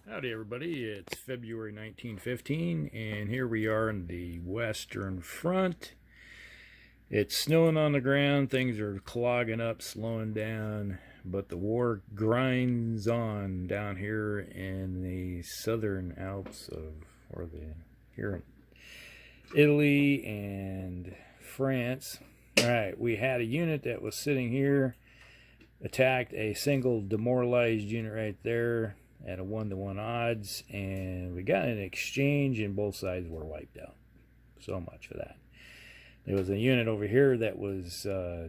Howdy everybody, it's February 1915 and here we are in the Western Front. It's snowing on the ground, things are clogging up, slowing down, but the war grinds on down here in the southern Alps here in Italy and France. Alright, we had a unit that was sitting here, attacked a single demoralized unit right there at a 1-to-1 odds, and we got an exchange and both sides were wiped out. So much for that. There was a unit over here that was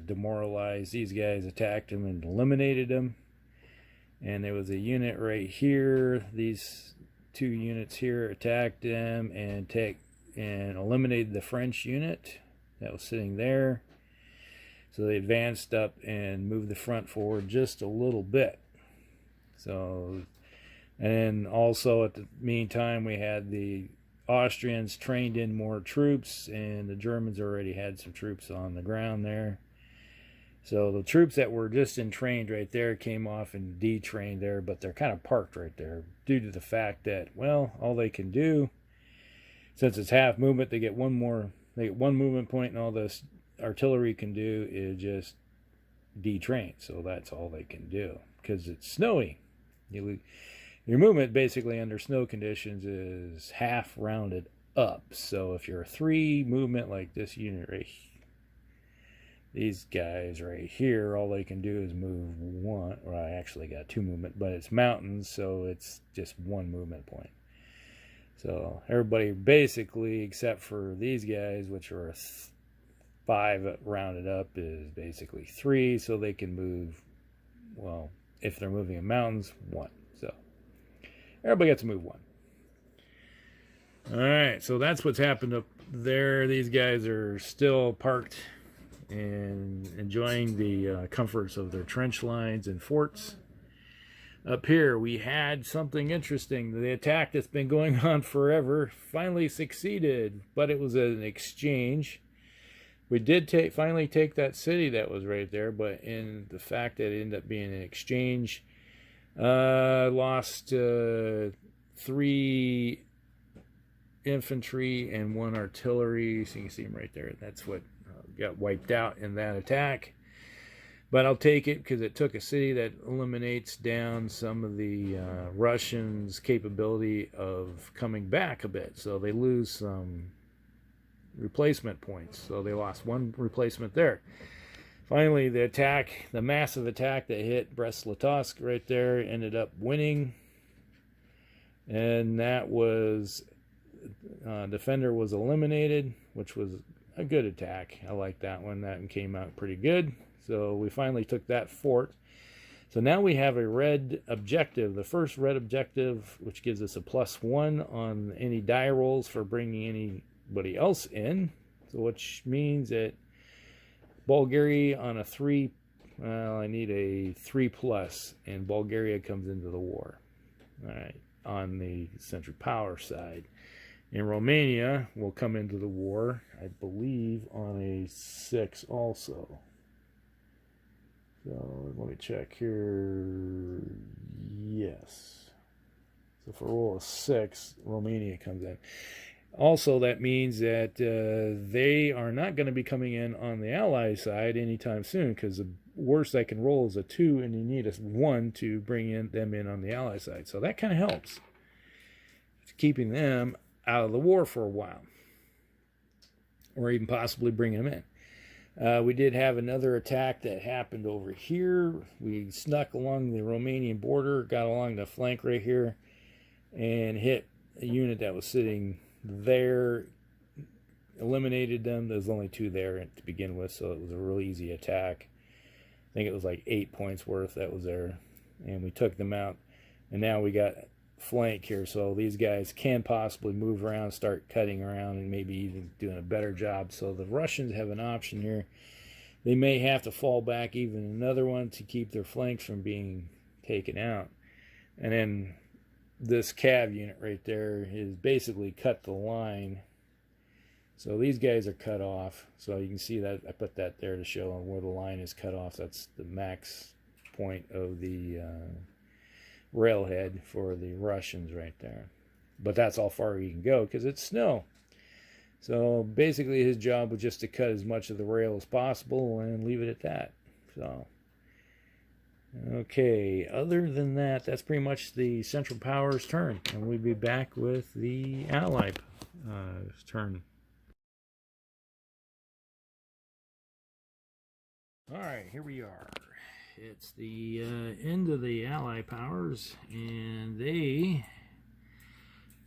demoralized. These guys attacked them and eliminated them. And there was a unit right here. These two units here attacked them and eliminated the French unit that was sitting there. So they advanced up and moved the front forward just a little bit. So, and then also at the meantime, we had the Austrians trained in more troops, and the Germans already had some troops on the ground there. So the troops that were just entrained right there came off and detrained there, but they're kind of parked right there due to the fact that, well, all they can do, since it's half movement, they get one movement point, and all this artillery can do is just detrain. So that's all they can do because it's snowy. Your movement basically under snow conditions is half rounded up. So if you're a 3 movement like this unit right here, these guys right here, all they can do is move 1. Well, I actually got 2 movement, but it's mountains, so it's just 1 movement point. So everybody basically, except for these guys, which are 5 rounded up, is basically 3, so they can move, well, if they're moving in mountains, 1. So everybody gets to move 1. Alright, so that's what's happened up there. These guys are still parked and enjoying the comforts of their trench lines and forts. Up here we had something interesting. The attack that's been going on forever finally succeeded, but it was an exchange. We did finally take that city that was right there, but in the fact that it ended up being an exchange, lost 3 infantry and 1 artillery. So you can see them right there. That's what got wiped out in that attack. But I'll take it because it took a city that eliminates down some of the Russians' capability of coming back a bit. So they lose some replacement points. So they lost 1 replacement there. Finally, the massive attack that hit Brest-Litovsk right there ended up winning. And that was, Defender was eliminated, which was a good attack. I like that one. That one came out pretty good. So we finally took that fort. So now we have a red objective, the first red objective, which gives us a +1 on any die rolls for bringing anybody else in. So which means that Bulgaria on a 3, well, I need a 3+, and Bulgaria comes into the war. All right, on the Central Power side. And Romania will come into the war, I believe, on a 6 also. So let me check here. Yes. So for roll of 6, Romania comes in. Also, that means that they are not going to be coming in on the Allied side anytime soon, because the worst they can roll is a 2, and you need a 1 to bring them in on the Allied side. So that kind of helps. It's keeping them out of the war for a while, or even possibly bringing them in. We did have another attack that happened over here. We snuck along the Romanian border, got along the flank right here, and hit a unit that was sitting there, eliminated them. There's only 2 there to begin with, so it was a really easy attack. I think it was like 8 points worth that was there, and we took them out. And now we got flank here, so these guys can possibly move around, start cutting around, and maybe even doing a better job. So the Russians have an option here. They may have to fall back even another one to keep their flanks from being taken out. And then this cav unit right there is basically cut the line. So these guys are cut off. So you can see that I put that there to show where the line is cut off. That's the max point of the railhead for the Russians right there. But that's how far he can go because it's snow. So basically his job was just to cut as much of the rail as possible and leave it at that. So, okay, other than that, that's pretty much the Central Powers' turn. And we'll be back with the Allied turn. Alright, here we are. It's the end of the Allied powers, and the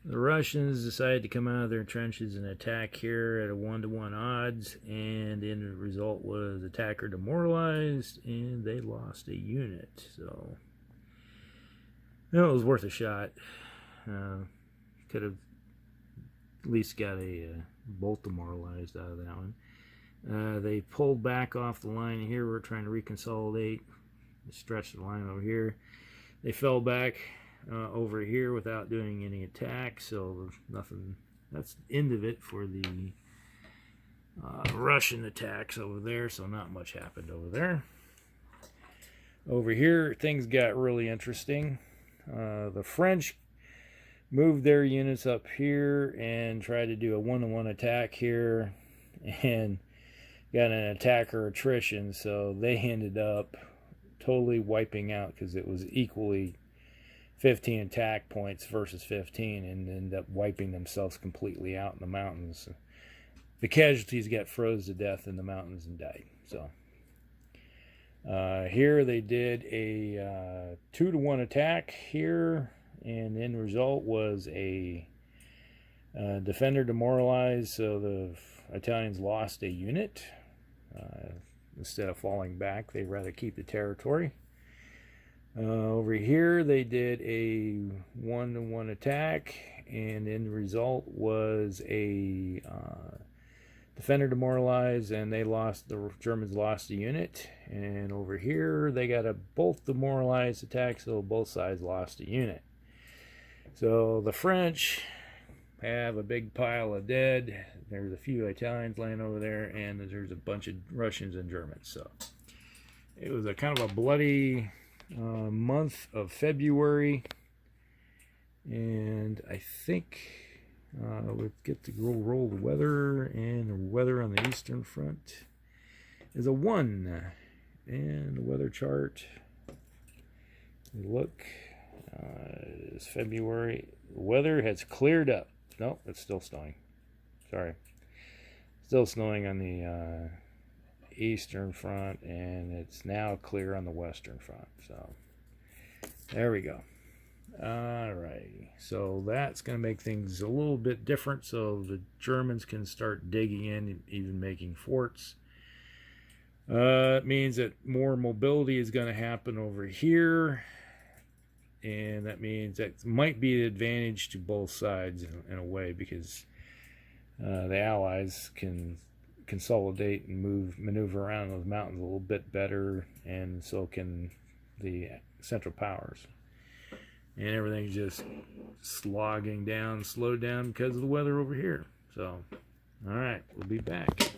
Russians decided to come out of their trenches and attack here at a 1-to-1 odds, and the end result was attacker demoralized, and they lost a unit. So, it was worth a shot. Could have at least got a bolt demoralized out of that one. They pulled back off the line here. We're trying to reconsolidate, stretch the line over here. They fell back over here without doing any attack, so nothing. That's the end of it for the Russian attacks over there, so not much happened over there. Over here, things got really interesting. The French moved their units up here and tried to do a 1-to-1 attack here, and got an attacker attrition, so they ended up totally wiping out because it was equally 15 attack points versus 15, and ended up wiping themselves completely out in the mountains. The casualties got froze to death in the mountains and died. So here they did a 2-to-1 attack here, and the end result was a defender demoralized, so the Italians lost a unit. Instead of falling back, they'd rather keep the territory. Over here, they did a 1-to-1 attack, and the end result was a defender demoralized, and the Germans lost a unit. And over here, they got a both demoralized attack, so both sides lost a unit. So the French have a big pile of dead. There's a few Italians laying over there, and there's a bunch of Russians and Germans. So it was a kind of a bloody month of February, and I think we'll get to roll the weather, and the weather on the Eastern Front is a 1, and the weather chart, look, is February. The weather has cleared up. No, it's still snowing. Sorry. Still snowing on the Eastern Front, and it's now clear on the Western Front. So, there we go. Alright. So, that's going to make things a little bit different, so the Germans can start digging in and even making forts. It means that more mobility is going to happen over here. And that means that might be an advantage to both sides in a way, because the Allies can consolidate and maneuver around those mountains a little bit better, and so can the Central Powers. And everything's just slowed down because of the weather over here. So, all right, we'll be back.